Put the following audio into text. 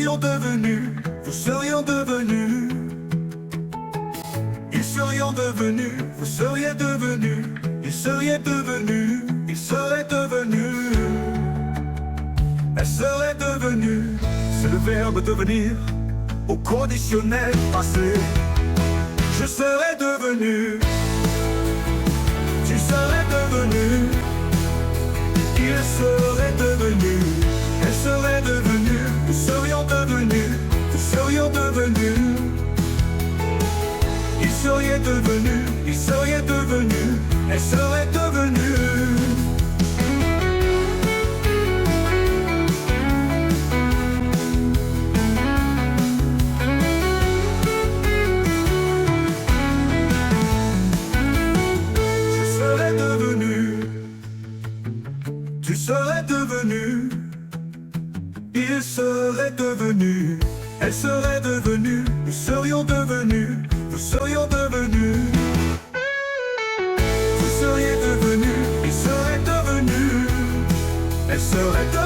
serions devenus, vous serions devenus. Ils serions devenus, vous seriez devenus. Ils seraient devenus, ils seraient devenus. Elle serait devenue, c'est le verbe devenir au conditionnel passé. Je serais devenu, tu serais devenu. Il serait devenu, elle serait devenue. Nous serions devenus, nous serions devenus. Il serait devenu, il serait devenu. Elle serait devenue. Tu serais devenu, il serait devenu, elle serait devenue, nous serions devenus, nous serions devenus. Vous seriez devenu, il serait devenu, elle serait devenue.